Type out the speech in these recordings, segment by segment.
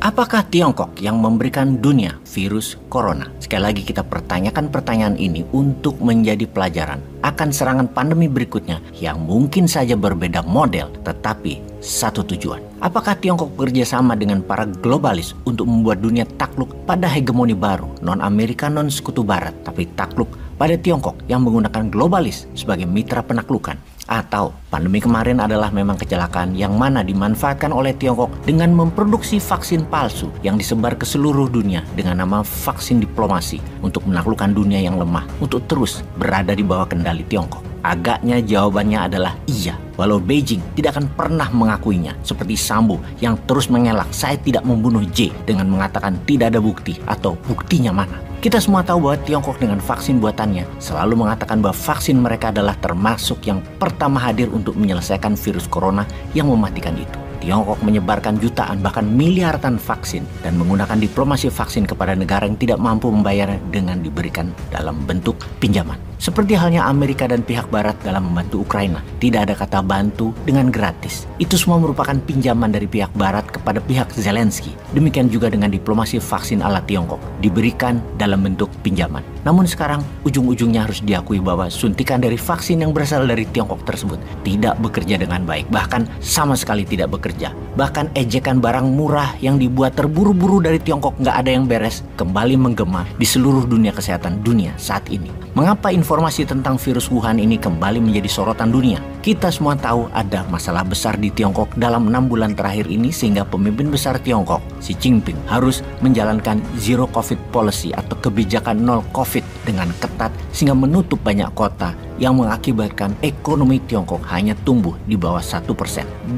Apakah Tiongkok yang memberikan dunia virus corona? Sekali lagi kita pertanyakan pertanyaan ini untuk menjadi pelajaran akan serangan pandemi berikutnya yang mungkin saja berbeda model tetapi satu tujuan. Apakah Tiongkok bekerjasama dengan para globalis untuk membuat dunia takluk pada hegemoni baru non-Amerika non-sekutu barat, tapi takluk pada Tiongkok yang menggunakan globalis sebagai mitra penaklukan? Atau pandemi kemarin adalah memang kecelakaan yang mana dimanfaatkan oleh Tiongkok dengan memproduksi vaksin palsu yang disebar ke seluruh dunia dengan nama vaksin diplomasi untuk menaklukkan dunia yang lemah untuk terus berada di bawah kendali Tiongkok? Agaknya jawabannya adalah iya, walau Beijing tidak akan pernah mengakuinya, seperti Sambo yang terus mengelak saya tidak membunuh J dengan mengatakan tidak ada bukti atau buktinya mana. Kita semua tahu bahwa Tiongkok dengan vaksin buatannya selalu mengatakan bahwa vaksin mereka adalah termasuk yang pertama hadir untuk menyelesaikan virus corona yang mematikan itu. Tiongkok menyebarkan jutaan bahkan miliaran vaksin dan menggunakan diplomasi vaksin kepada negara yang tidak mampu membayarnya dengan diberikan dalam bentuk pinjaman. Seperti halnya Amerika dan pihak Barat dalam membantu Ukraina, tidak ada kata bantu dengan gratis. Itu semua merupakan pinjaman dari pihak Barat kepada pihak Zelensky. Demikian juga dengan diplomasi vaksin ala Tiongkok, diberikan dalam bentuk pinjaman. Namun sekarang ujung-ujungnya harus diakui bahwa suntikan dari vaksin yang berasal dari Tiongkok tersebut tidak bekerja dengan baik, bahkan sama sekali tidak bekerja. Bahkan ejekan barang murah yang dibuat terburu-buru dari Tiongkok nggak ada yang beres kembali menggema di seluruh dunia kesehatan dunia saat ini. Mengapa informasi tentang virus Wuhan ini kembali menjadi sorotan dunia? Kita semua tahu ada masalah besar di Tiongkok dalam 6 bulan terakhir ini sehingga pemimpin besar Tiongkok, Xi Jinping, harus menjalankan zero covid policy atau kebijakan nol covid dengan ketat sehingga menutup banyak kota yang mengakibatkan ekonomi Tiongkok hanya tumbuh di bawah 1%,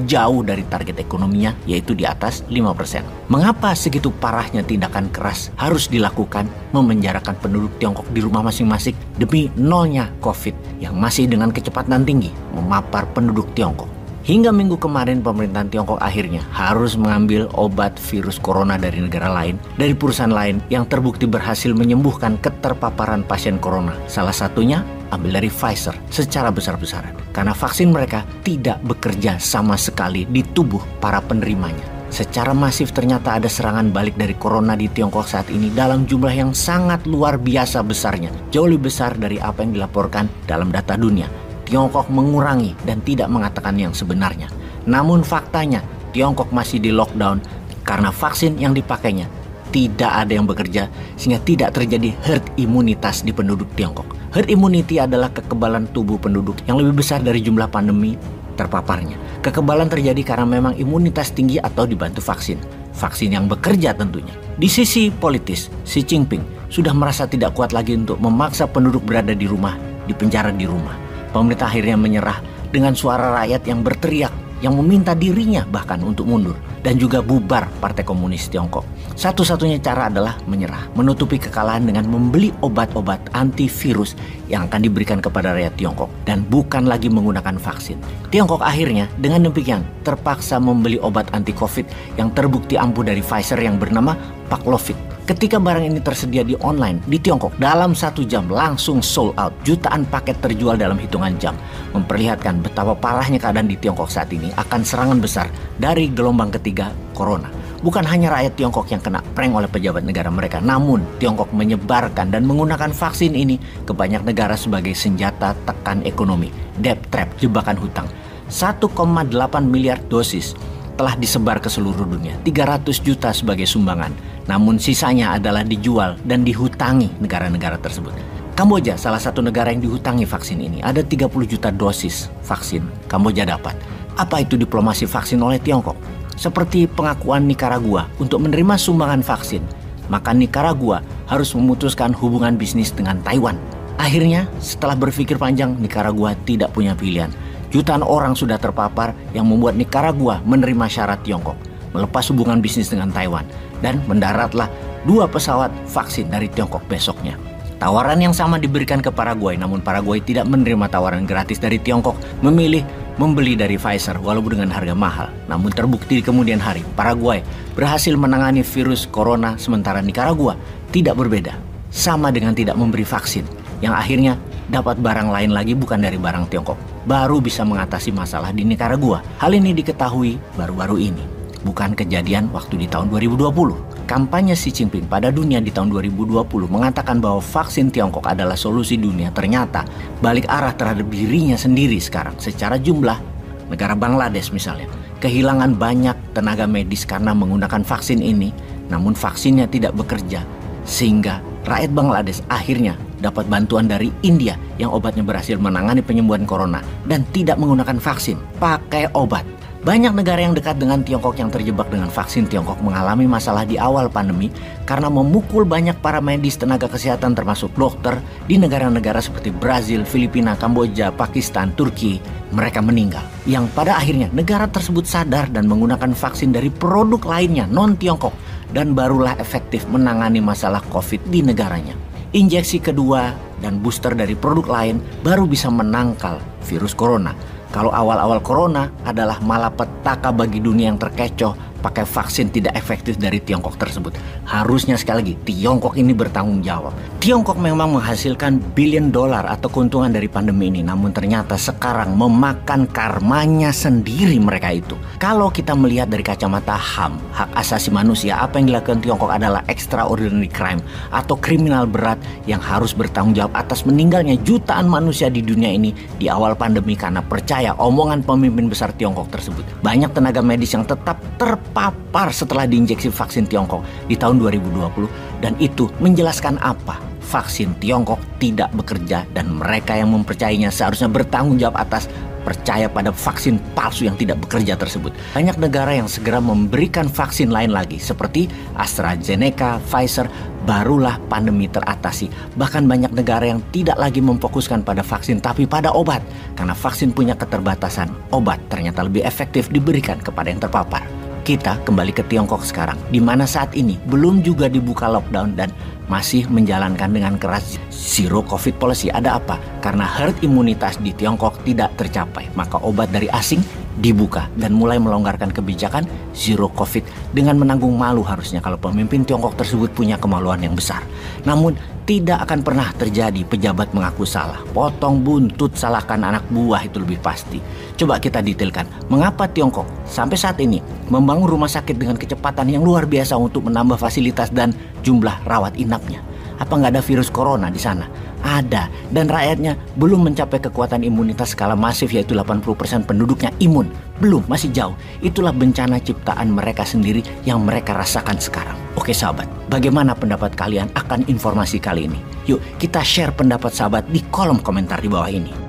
jauh dari target ekonominya yaitu di atas 5%. Mengapa segitu parahnya tindakan keras harus dilakukan memenjarakan penduduk Tiongkok di rumah masing-masing demi nolnya COVID yang masih dengan kecepatan tinggi memapar penduduk Tiongkok? Hingga minggu kemarin pemerintahan Tiongkok akhirnya harus mengambil obat virus corona dari negara lain, dari perusahaan lain yang terbukti berhasil menyembuhkan keterpaparan pasien corona. Salah satunya ambil dari Pfizer secara besar-besaran. Karena vaksin mereka tidak bekerja sama sekali di tubuh para penerimanya. Secara masif ternyata ada serangan balik dari corona di Tiongkok saat ini dalam jumlah yang sangat luar biasa besarnya. Jauh lebih besar dari apa yang dilaporkan dalam data dunia. Tiongkok mengurangi dan tidak mengatakan yang sebenarnya. Namun faktanya Tiongkok masih di lockdown karena vaksin yang dipakainya tidak ada yang bekerja sehingga tidak terjadi herd imunitas di penduduk Tiongkok. Herd immunity adalah kekebalan tubuh penduduk yang lebih besar dari jumlah pandemi terpaparnya. Kekebalan terjadi karena memang imunitas tinggi atau dibantu vaksin. Vaksin yang bekerja tentunya. Di sisi politis, Xi Jinping sudah merasa tidak kuat lagi untuk memaksa penduduk berada di rumah, di penjara di rumah. Pemerintah akhirnya menyerah dengan suara rakyat yang berteriak, yang meminta dirinya bahkan untuk mundur dan juga bubar Partai Komunis Tiongkok. Satu-satunya cara adalah menyerah, menutupi kekalahan dengan membeli obat-obat antivirus yang akan diberikan kepada rakyat Tiongkok dan bukan lagi menggunakan vaksin. Tiongkok akhirnya dengan demikian terpaksa membeli obat anti-COVID yang terbukti ampuh dari Pfizer yang bernama Paxlovid. Ketika barang ini tersedia di online di Tiongkok dalam 1 jam langsung sold out, jutaan paket terjual dalam hitungan jam, memperlihatkan betapa parahnya keadaan di Tiongkok saat ini akan serangan besar dari gelombang ketiga corona. Bukan hanya rakyat Tiongkok yang kena prank oleh pejabat negara mereka, namun Tiongkok menyebarkan dan menggunakan vaksin ini ke banyak negara sebagai senjata tekan ekonomi, debt trap, jebakan hutang. 1,8 miliar dosis telah disebar ke seluruh dunia, 300 juta sebagai sumbangan. Namun sisanya adalah dijual dan dihutangi negara-negara tersebut. Kamboja salah satu negara yang dihutangi vaksin ini. Ada 30 juta dosis vaksin Kamboja dapat. Apa itu diplomasi vaksin oleh Tiongkok? Seperti pengakuan Nicaragua untuk menerima sumbangan vaksin, maka Nicaragua harus memutuskan hubungan bisnis dengan Taiwan. Akhirnya setelah berpikir panjang, Nicaragua tidak punya pilihan. Jutaan orang sudah terpapar yang membuat Nicaragua menerima syarat Tiongkok, melepas hubungan bisnis dengan Taiwan, dan mendaratlah 2 pesawat vaksin dari Tiongkok besoknya. Tawaran yang sama diberikan ke Paraguay, namun Paraguay tidak menerima tawaran gratis dari Tiongkok, memilih membeli dari Pfizer walaupun dengan harga mahal. Namun terbukti di kemudian hari, Paraguay berhasil menangani virus corona sementara Nicaragua tidak berbeda, sama dengan tidak memberi vaksin, yang akhirnya dapat barang lain lagi bukan dari barang Tiongkok, baru bisa mengatasi masalah di Nicaragua. Hal ini diketahui baru-baru ini. bukan kejadian waktu di tahun 2020. Kampanye Xi Jinping pada dunia di tahun 2020 mengatakan bahwa vaksin Tiongkok adalah solusi dunia, ternyata balik arah terhadap dirinya sendiri sekarang. Secara jumlah, negara Bangladesh misalnya, kehilangan banyak tenaga medis karena menggunakan vaksin ini, namun vaksinnya tidak bekerja, sehingga rakyat Bangladesh akhirnya dapat bantuan dari India yang obatnya berhasil menangani penyembuhan corona dan tidak menggunakan vaksin, pakai obat. Banyak negara yang dekat dengan Tiongkok yang terjebak dengan vaksin Tiongkok mengalami masalah di awal pandemi karena memukul banyak para medis, tenaga kesehatan termasuk dokter di negara-negara seperti Brazil, Filipina, Kamboja, Pakistan, Turki. Mereka meninggal. Yang pada akhirnya negara tersebut sadar dan menggunakan vaksin dari produk lainnya non-Tiongkok dan barulah efektif menangani masalah COVID di negaranya. Injeksi kedua dan booster dari produk lain baru bisa menangkal virus corona. Kalau awal-awal corona adalah malapetaka bagi dunia yang terkecoh pakai vaksin tidak efektif dari Tiongkok tersebut. Harusnya sekali lagi Tiongkok ini bertanggung jawab. Tiongkok memang menghasilkan billion dollar atau keuntungan dari pandemi ini, namun ternyata sekarang memakan karmanya sendiri mereka itu. Kalau kita melihat dari kacamata HAM, hak asasi manusia, apa yang dilakukan Tiongkok adalah extraordinary crime atau kriminal berat yang harus bertanggung jawab atas meninggalnya jutaan manusia di dunia ini di awal pandemi karena percaya omongan pemimpin besar Tiongkok tersebut. Banyak tenaga medis yang tetap terpapar setelah diinjeksi vaksin Tiongkok di tahun 2020 dan itu menjelaskan apa? Vaksin Tiongkok tidak bekerja dan mereka yang mempercayainya seharusnya bertanggung jawab atas percaya pada vaksin palsu yang tidak bekerja tersebut. Banyak negara yang segera memberikan vaksin lain lagi seperti AstraZeneca, Pfizer, barulah pandemi teratasi. Bahkan banyak negara yang tidak lagi memfokuskan pada vaksin tapi pada obat. Karena vaksin punya keterbatasan, obat ternyata lebih efektif diberikan kepada yang terpapar. Kita kembali ke Tiongkok sekarang, di mana saat ini belum juga dibuka lockdown dan masih menjalankan dengan keras zero covid policy. Ada apa? Karena herd imunitas di Tiongkok tidak tercapai, maka obat dari asing dibuka dan mulai melonggarkan kebijakan zero covid dengan menanggung malu harusnya kalau pemimpin Tiongkok tersebut punya kemaluan yang besar. Namun tidak akan pernah terjadi pejabat mengaku salah, potong buntut salahkan anak buah, itu lebih pasti. Coba kita detailkan, mengapa Tiongkok sampai saat ini membangun rumah sakit dengan kecepatan yang luar biasa untuk menambah fasilitas dan jumlah rawat inapnya. Apa nggak ada virus corona di sana? Ada, dan rakyatnya belum mencapai kekuatan imunitas skala masif yaitu 80% penduduknya imun. Belum, masih jauh. Itulah bencana ciptaan mereka sendiri yang mereka rasakan sekarang. Oke sahabat, bagaimana pendapat kalian akan informasi kali ini? Yuk kita share pendapat sahabat di kolom komentar di bawah ini.